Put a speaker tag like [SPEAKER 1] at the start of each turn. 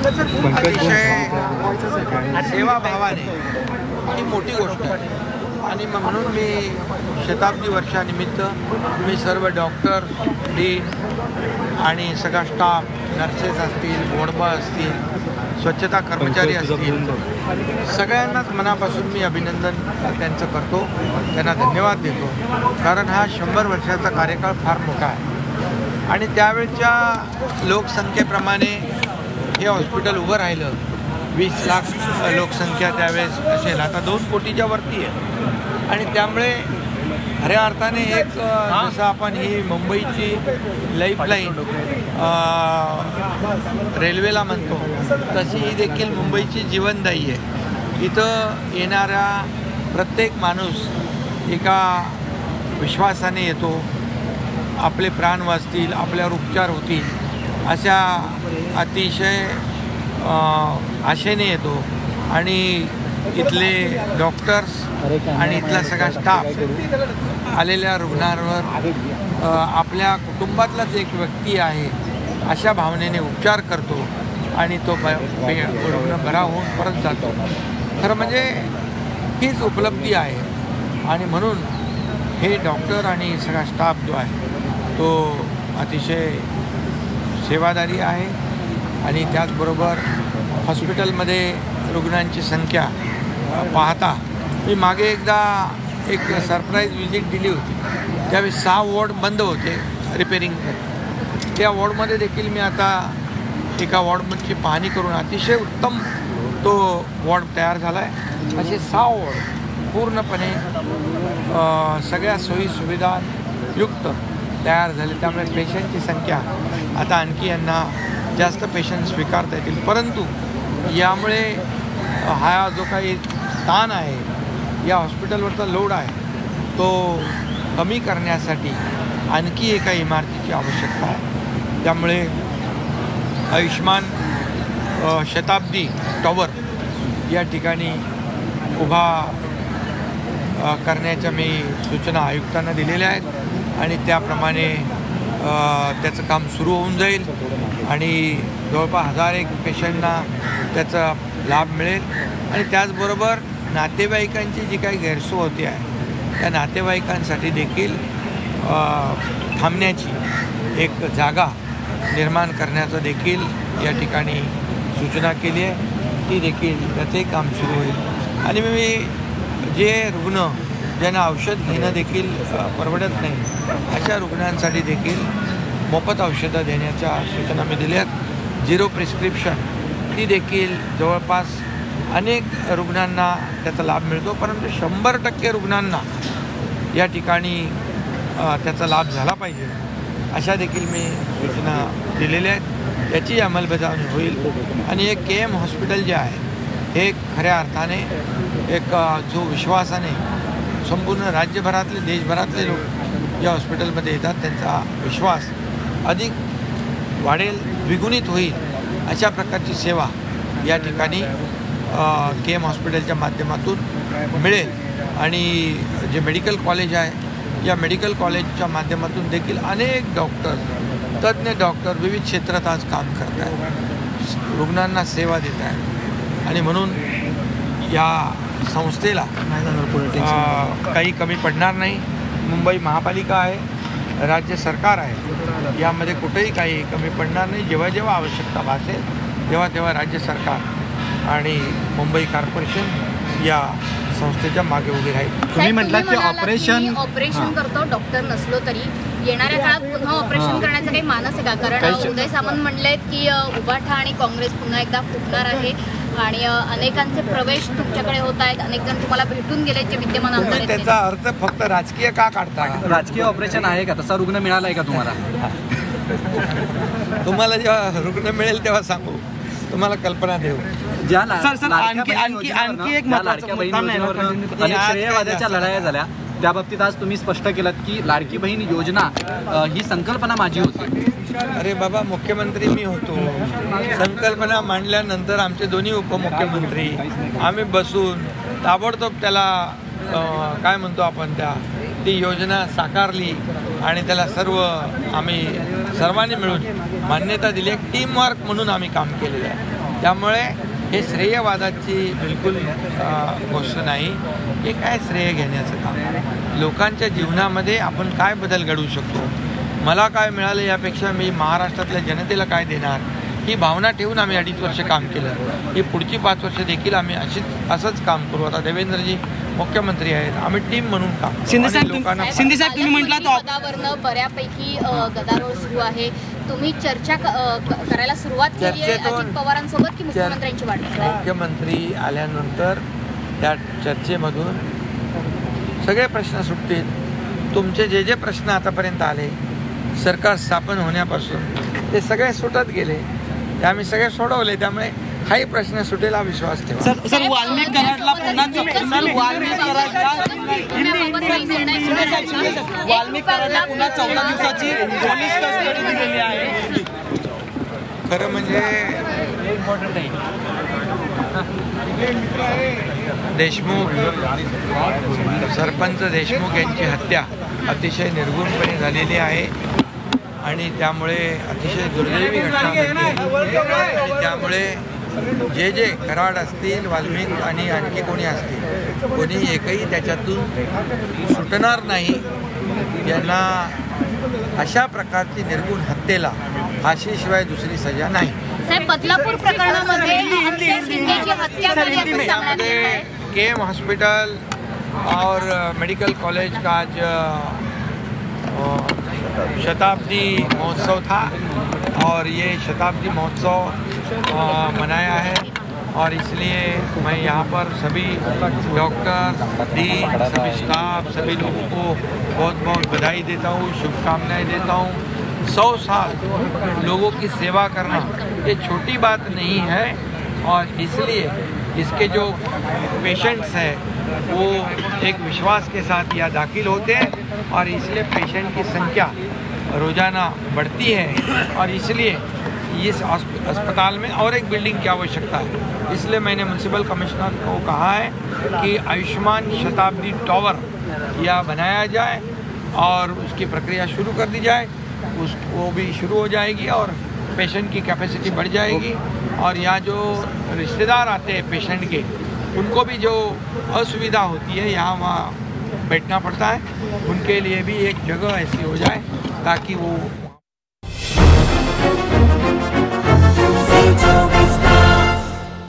[SPEAKER 1] अतिशय सेवाभावाने ही मोठी गोष्ट आहे आणि म्हणून मी शताब्दी वर्षानिमित्त मी सर्व डॉक्टर डीन आणि सगळा स्टाफ नर्सेस असतील बोर्डबा असतील स्वच्छता कर्मचारी असतील सगळ्यांनाच मनापासून मी अभिनंदन त्यांचं करतो त्यांना धन्यवाद देतो कारण हा 100 वर्षाचा कार्यकाळ फार मोठा आहे आणि त्यावेळच्या लोकसंख्येप्रमाणे हे हॉस्पिटल उभं राहिलं 20 लाख लोकसंख्या त्यावेळेस असेल आता 2 कोटीच्या वरती आहे आणि त्यामुळे खऱ्या अर्थाने एक जसं आपण ही मुंबईची लाईफलाईन रेल्वेला म्हणतो तशी ही देखील मुंबईची जीवनदायी आहे इथं येणारा प्रत्येक माणूस एका विश्वासाने येतो आपले प्राण वाचतील आपल्यावर उपचार होतील अशा अतिशय आशेने येतो आणि इथले डॉक्टर्स आणि इथला सगळा स्टाफ आलेल्या रुग्णांवर आपल्या कुटुंबातलाच एक व्यक्ती आहे अशा भावनेने उपचार करतो आणि तो रुग्ण बरा होऊन परत जातो खरं म्हणजे हीच उपलब्धी आहे आणि म्हणून हे डॉक्टर आणि सगळा स्टाफ जो आहे तो अतिशय सेवादारी आहे आणि त्याचबरोबर हॉस्पिटलमध्ये रुग्णांची संख्या पाहता मी मागे एकदा एक सरप्राईज विजिट दिली होती त्यावेळी 6 वॉर्ड बंद होते रिपेरिंग त्या वॉर्डमध्ये देखील मी आता एका वॉर्डची पाहणी करून अतिशय उत्तम तो वॉर्ड तयार झाला आहे असे 6 वॉर्ड पूर्णपणे सगळ्या सोयीसुविधायुक्त तयार झाले त्यामुळे पेशंटची संख्या आता आणखी यांना जास्त पेशंट स्वीकारता येतील परंतु यामुळे हा जो काही ताण आहे या हॉस्पिटलवरचा लोड आहे तो कमी करण्यासाठी आणखी एका इमारतीची आवश्यकता आहे त्यामुळे आयुष्मान शताब्दी टॉवर या ठिकाणी उभा करण्याच्या मी सूचना आयुक्तांना दिलेल्या आहेत आणि त्याप्रमाणे त्याचं काम सुरू होऊन जाईल आणि जवळपास 1001 पेशंटना त्याचा लाभ मिळेल आणि त्याचबरोबर नातेवाईकांची जी काही गैरसोय होती आहे त्या नातेवाईकांसाठी देखील थांबण्याची एक जागा निर्माण करण्याचं देखील या ठिकाणी सूचना केली आहे ती देखील त्याचंही काम सुरू होईल आणि मी जे रुग्ण ज्यांना औषध घेणं देखील परवडत नाही अशा रुग्णांसाठी देखील मोफत औषधं देण्याच्या सूचना मी दिल्या आहेत 0 प्रिस्क्रिप्शन ती देखील जवळपास अनेक रुग्णांना त्याचा लाभ मिळतो परंतु 100% रुग्णांना या ठिकाणी त्याचा लाभ झाला पाहिजे अशा देखील मी सूचना दिलेल्या आहेत त्याची अंमलबजावणी होईल आणि एक KM हॉस्पिटल जे आहे हे खऱ्या अर्थाने एक जो विश्वासाने संपूर्ण राज्यभरातले देशभरातले लोक या हॉस्पिटलमध्ये येतात त्यांचा विश्वास अधिक वाढेल द्विगुणित होईल अशा प्रकारची सेवा या ठिकाणी KM हॉस्पिटलच्या माध्यमातून मिळेल आणि जे मेडिकल कॉलेज आहे या मेडिकल कॉलेजच्या माध्यमातून देखील अनेक डॉक्टर तज्ज्ञ डॉक्टर विविध क्षेत्रात आज काम करत आहेत रुग्णांना सेवा देत आहेत आणि म्हणून या संस्थेला काही कमी पडणार नाही मुंबई महापालिका आहे राज्य सरकार आहे यामध्ये कुठेही काही कमी पडणार नाही जेव्हा जेव्हा आवश्यकता भासेल तेव्हा तेव्हा राज्य सरकार आणि मुंबई कॉर्पोरेशन या संस्थेच्या मागे उभी राहील
[SPEAKER 2] तुम्ही म्हटलं की
[SPEAKER 3] ऑपरेशन करतो डॉक्टर नसलो तरी येणाऱ्या काळात पुन्हा ऑपरेशन करण्याचा काही मानस आहे का कारण उदय सामंत म्हणलेत की उभाठा आणि काँग्रेस पुन्हा एकदा फुटणार आहे आणि अनेकांचे प्रवेश तुमच्याकडे होत आहेत अनेक जण तुम्हाला भेटून गेले जे विद्यमान आमदार
[SPEAKER 1] त्याचा अर्थ फक्त राजकीय का काढता
[SPEAKER 2] राजकीय ऑपरेशन आहे का तसा रुग्ण मिळाला आहे का तुम्हाला
[SPEAKER 1] तुम्हाला जेव्हा रुग्ण मिळेल तेव्हा सांगू तुम्हाला कल्पना देऊ
[SPEAKER 2] आणखी एक श्रेयवादाच्या लढाया झाल्या त्या बाबतीत आज तुम्ही स्पष्ट केलं की लाडकी बहीण योजना ही संकल्पना माझी होती
[SPEAKER 1] अरे बाबा मुख्यमंत्री मी होतो संकल्पना मांडल्यानंतर आमचे दोन्ही उपमुख्यमंत्री आम्ही बसून ताबडतोब त्याला काय म्हणतो आपण ती योजना साकारली आणि त्याला आम्ही सर्वांनी मिळून मान्यता दिली एक टीम वर्क म्हणून आम्ही काम केलेलं आहे त्यामुळे हे श्रेयवादाची बिलकुल गोष्ट नाही. हे काय श्रेय घेण्याचं काम. लोकांच्या जीवनामध्ये आपण काय बदल घडवू शकतो, मला काय मिळालं यापेक्षा मी महाराष्ट्रातल्या जनतेला काय देणार, ही भावना ठेवून आम्ही 2.5 वर्ष काम केलं. ही पुढची 5 वर्ष देखील आम्ही असंच काम करू. आता देवेंद्रजी मुख्यमंत्री आहेत, आम्ही टीम म्हणून काम.
[SPEAKER 2] शिंदे साहेब
[SPEAKER 3] तुम्ही म्हटलात पदावरनं बऱ्यापैकी गदारोळ सुरू आहे. तुम्ही चर्चा करायला सुरुवात केली आहे अजित पवारांसोबत की मुख्यमंत्र्यांची वाट बघताय?
[SPEAKER 1] मुख्यमंत्री आल्यानंतर त्या चर्चेमधून सगळे प्रश्न सुटतील. तुमचे जे जे प्रश्न आतापर्यंत आले सरकार स्थापन होण्यापासून ते सगळे सुटत गेले, ते आम्ही सगळे सोडवले. त्यामुळे हाही प्रश्न सुटेल हा विश्वास ठेवा.
[SPEAKER 2] सर वाल्मिक कराडला पुन्हा वाल्मिक कराडला पुन्हा 14 दिवसाची पोलीस कस्टडी दिलेली आहे.
[SPEAKER 1] खरं म्हणजे देशमुख सरपंच देशमुख यांची हत्या अतिशय निर्गुणपणे झालेली आहे आणि त्यामुळे अतिशय दुर्दैवी घटना घडली. आणि त्यामुळे जे जे कराड असतील, वाल्मिक आणि आणखी कोणी असतील, कोणी एकही त्याच्यातून सुटणार नाही. यांना अशा प्रकारची निर्गुण हत्येला फाशीशिवाय दुसरी सजा नाही.
[SPEAKER 3] साहेब बदलापूर प्रकरणामध्ये अक्षय शिंदेची हत्या झाली असं सांगण्यात येत आहे.
[SPEAKER 1] KM हॉस्पिटल और मेडिकल कॉलेज का आज शताब्दी महोत्सव था और ये शताब्दी महोत्सव मनाया है और इसलिए मैं यहाँ पर सभी डॉक्टर, डीन, सभी स्टाफ, सभी लोगों को बहुत बहुत बधाई देता हूँ, शुभकामनाएं देता हूँ. 100 साल लोगों की सेवा करना ये छोटी बात नहीं है और इसलिए इसके जो पेशेंट्स हैं वो एक विश्वास के साथ यहाँ दाखिल होते हैं और इसलिए पेशेंट की संख्या रोज़ाना बढ़ती है और इसलिए इस अस्पताल में और एक बिल्डिंग की आवश्यकता है. इसलिए मैंने म्यूनसिपल कमिश्नर को कहा है कि आयुष्मान शताब्दी टावर यहाँ बनाया जाए और उसकी प्रक्रिया शुरू कर दी जाए. वो भी शुरू हो जाएगी और पेशेंट की कैपेसिटी बढ़ जाएगी और यहाँ जो रिश्तेदार आते हैं पेशेंट के, उनको भी जो असुविधा होती है यहाँ वहाँ बैठना पड़ता है, उनके लिए भी एक जगह ऐसी हो जाए ताकि वो